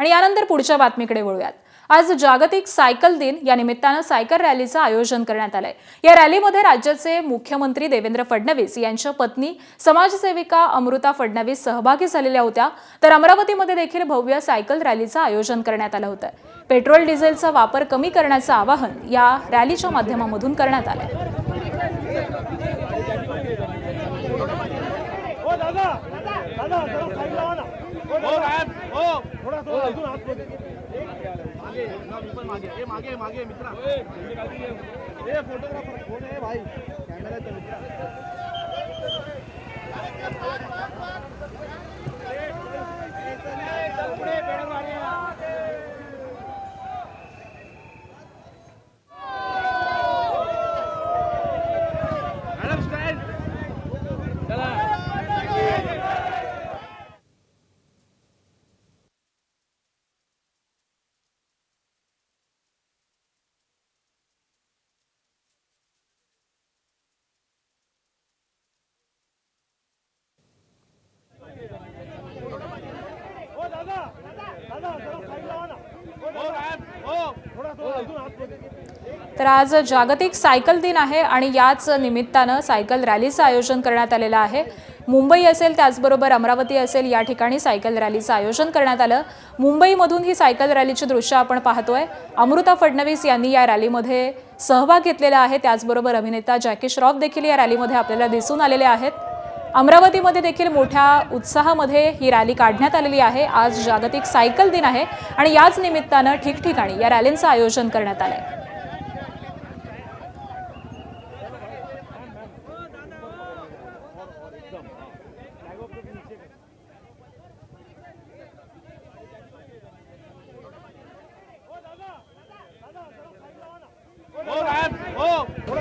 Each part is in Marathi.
आणि यानंतर पुढच्या बातमीकडे वळूयात। आज जागतिक सायकल दिन या निमित्तानं सायकल रॅलीचं आयोजन करण्यात आलंय। या रॅलीमध्ये राज्याचे मुख्यमंत्री देवेंद्र फडणवीस यांच्या पत्नी समाजसेविका अमृता फडणवीस सहभागी झालेल्या होत्या। तर अमरावतीमध्ये देखील भव्य सायकल रॅलीचं आयोजन करण्यात आलं होतं। पेट्रोल डिझेलचा वापर कमी करण्याचं आवाहन या रॅलीच्या माध्यमातून करण्यात आलंय। मागे मित्रा फोटोग्राफर फोन आहे भाई कॅमेरा तर आज जागतिक सायकल दिन आहे आणि याच निमित्तानं सायकल रॅलीचं आयोजन करण्यात आलेलं आहे। मुंबई असेल त्याचबरोबर अमरावती असेल या ठिकाणी सायकल रॅलीचं आयोजन करण्यात आलं। मुंबईमधून ही सायकल रॅलीची दृश्य आपण पाहतोय। अमृता फडणवीस यांनी या रॅलीमध्ये सहभाग घेतलेला आहे। त्याचबरोबर अभिनेता जॅकी श्रॉफ देखील या रॅलीमध्ये आपल्याला दिसून आलेले आहेत। अमरावतीमध्ये देखील मोठ्या उत्साहामध्ये ही रॅली काढण्यात आलेली आहे। आज जागतिक सायकल दिन आहे आणि याच निमित्तानं ठिकठिकाणी या रॅलीचं आयोजन करण्यात आलंय।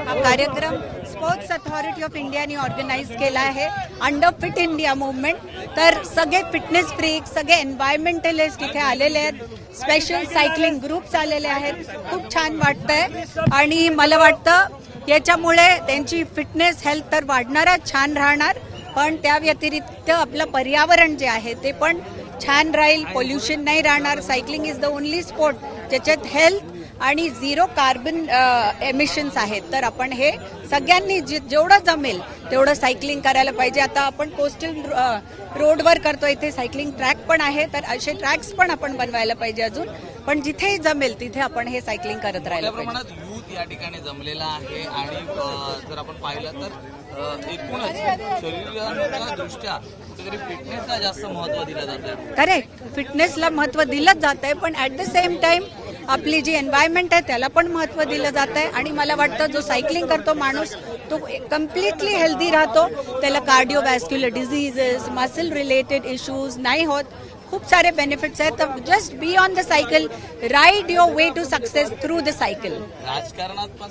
हा कार्यक्रम स्पोर्ट्स अथॉरिटी ऑफ इंडियाने ऑर्गनाइज केला आहे अंडर फिट इंडिया मूवमेंट। तर सगळे फिटनेस फ्रीक सगळे एन्व्हायरमेंटलिस्ट इथे आलेले आहेत। स्पेशल सायकलिंग ग्रुप्स आलेले आहेत। खूप छान वाटतंय आणि मला वाटतं याच्यामुळे त्यांची फिटनेस हेल्थ तर वाढणारच, छान राहणार, पण त्या व्यतिरिक्त आपलं पर्यावरण जे आहे ते पण छान राहील, पोल्युशन नाही राहणार। Cycling is the only sport ज्याच्यात हेल्थ आणि झिरो कार्बन एमिशन्स आहेत। तर आपण हे सगळ्यांनी जेवढं जमेल तेवढं सायकलिंग करायला पाहिजे। आता आपण कोस्टल रोडवर करतो, इथे सायकलिंग ट्रॅक पण आहे, तर असे ट्रॅक्स पण आपण बनवायला पाहिजे अजून। पण जिथेही जमेल तिथे आपण हे सायकलिंग करत राहायला पाहिजे। यूथ या ठिकाणी जमलेला आहे आणि जर आपण पाहिलं तर एकूणच शरीराच्या दृष्ट्या कुठेतरी फिटनेसला जास्त महत्त्व दिलं जातं। करेक्ट, फिटनेसला महत्त्व दिलं जात आहे, पण ॲट द सेम टाइम आपली जी एन्व्हायरमेंट आहे त्याला पण महत्त्व दिलं जात आहे। आणि मला वाटतं जो सायकलिंग करतो माणूस तो कम्प्लिटली हेल्दी राहतो, त्याला cardiovascular diseases, muscle related issues नाही होत, खूप सारे बेनिफिट्स आहेत। तर just be on the cycle, ride your way to success through the cycle. राजकारणात पण